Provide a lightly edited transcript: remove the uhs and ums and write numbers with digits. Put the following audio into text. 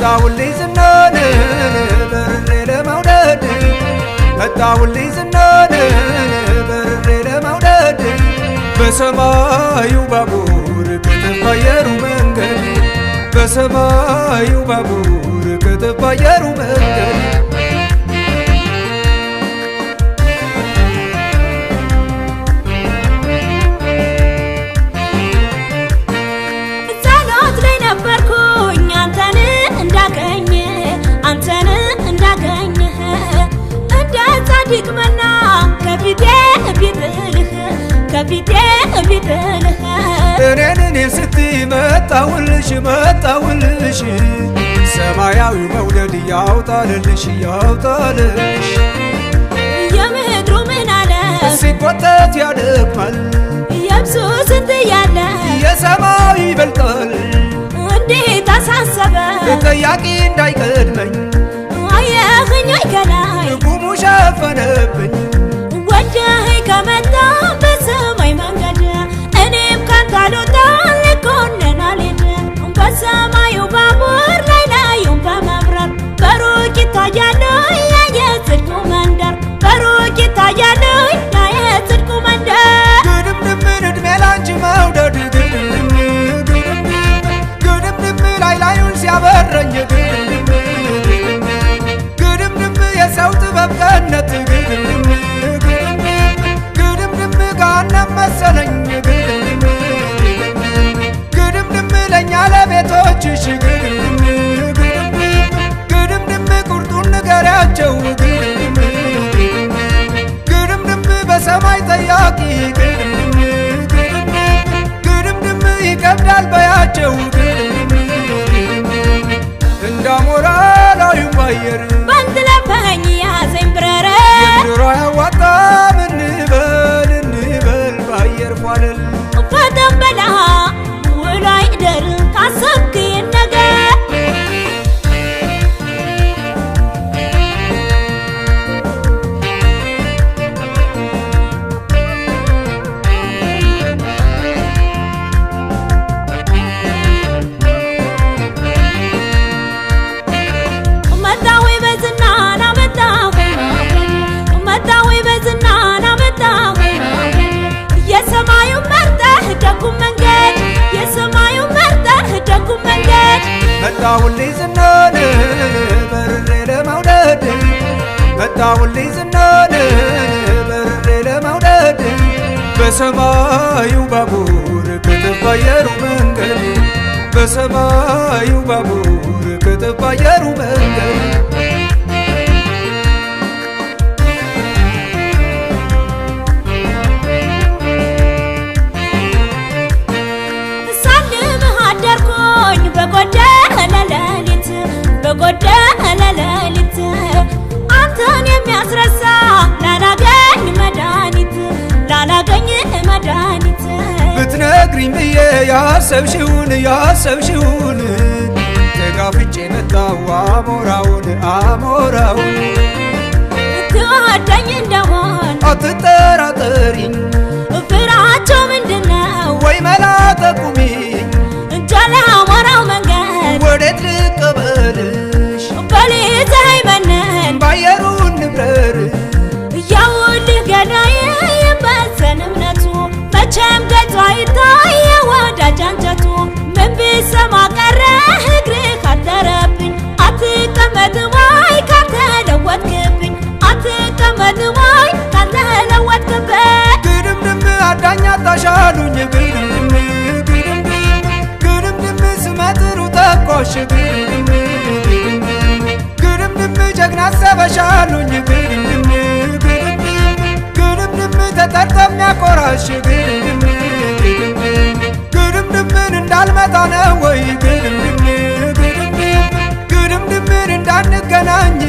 መጣሁልኝ ዝናን በርሬ ለመውደድ መጣሁልኝ ዝናን በርሬ ለመውደድ በሰማዩ ባቡር ከተፍ አየሩ መንገድ በሰማዩ ባቡር ከተፍ አየሩ መንገድ ድክመና ከፊቴ ቢጥልህ ከፊቴ ቢጥልህ እኔን ስትይ መጣሁልሽ መጣሁልሽ ሰማያዊ መውደድ ያውጣልልሽ ያውጣልልሽ የምድሩ ምን አለ ሲቆጠት ያደክማል የብሱ ስንት ያለ የሰማይ ይበልጣል እንዴት አሳሰበ ጠያቂ እንዳይቀድመኝ አየኸኝ ከላይ ጉሙ ሸፈነብኝ ወደህ ከመጣ በሰማይ መንገድ እኔም ካንተ አልወጣም ልኮንን አልሄድም በሰማዩ ባቡር ላይ ላዩን በመብረር በሩቅ ይታያል የጽድቁ መንደር በሩቅ ይታያል የጽድቁ መንደር ግድምድም ዕድሜ ላንቺ መውደድ ግድምድም ላዩን ሲያበረኝ የሰው ጥበብ ገነት ግድምድም ገሃነም መሰለኝ ግድምድም ለእኛ ለቤቶችሽ ግድምድም ቁርጡን ንገሪያቸው ግድምድም በሰማይ ጠያቂ ግድምድም ይከብዳል በያቸው እንዳሞራ ላዩም አየር ባንትለፈኝ ያዘኝ ብረረ የድሮ ያዋጣም እንበል ባየር ፏለል ፈተን በላ ውሎ አይደር ካሰብክ ነገር መጣሁልኝ ዝናን በርሬ ለመውደድ መጣሁልኝ ዝናን በርሬ ለመውደድ በሰማዩ ባቡር ከተፍ አየሩ መንገድ በሰማዩ ባቡር ከተፍ አየሩ መንገድ በጎደለ ሌሊት አንተን የሚያስረሳ ላላገኝ መድኃኒት ላላገኝ መድኃኒት ብትነግሪኝ ብዬ ያሰብሽውን ተጋፍጬ መጣሁ አሞራውን ትወደኝ እንደሆን አትጠራጠሪኝ ፍራቸው ምንድነው ወይ መላ ጠቁሚኝ እንጃለ አሞራው መንገድ ወዴት ልቀበልሽ በሌዛይ መነን ባየሩ ንብረር ያውልህ ገዳይ የመሰን እምነቱ መቼም ገጽ አይታይ የወዳጅ አንጀቱ ምን ቢሰማ ቀረ እግሬ ካደረብኝ አትቀመጥ ወይ ካልተለወጥክብኝ አትቀመጥ ወይ ካልተለወጥክብኝ ግድምድም አዳኝ አጣሻሉኝ ግድምድም ስመጥሩ ተኳሽ ግድምድም ጀግና አሰበሻሉኝ ግድምድም ተጠርቶ የሚያኮራሽ ግድምድምን እንዳልመጣ ነው ወይ ግድምድምን እንዳንገናኝ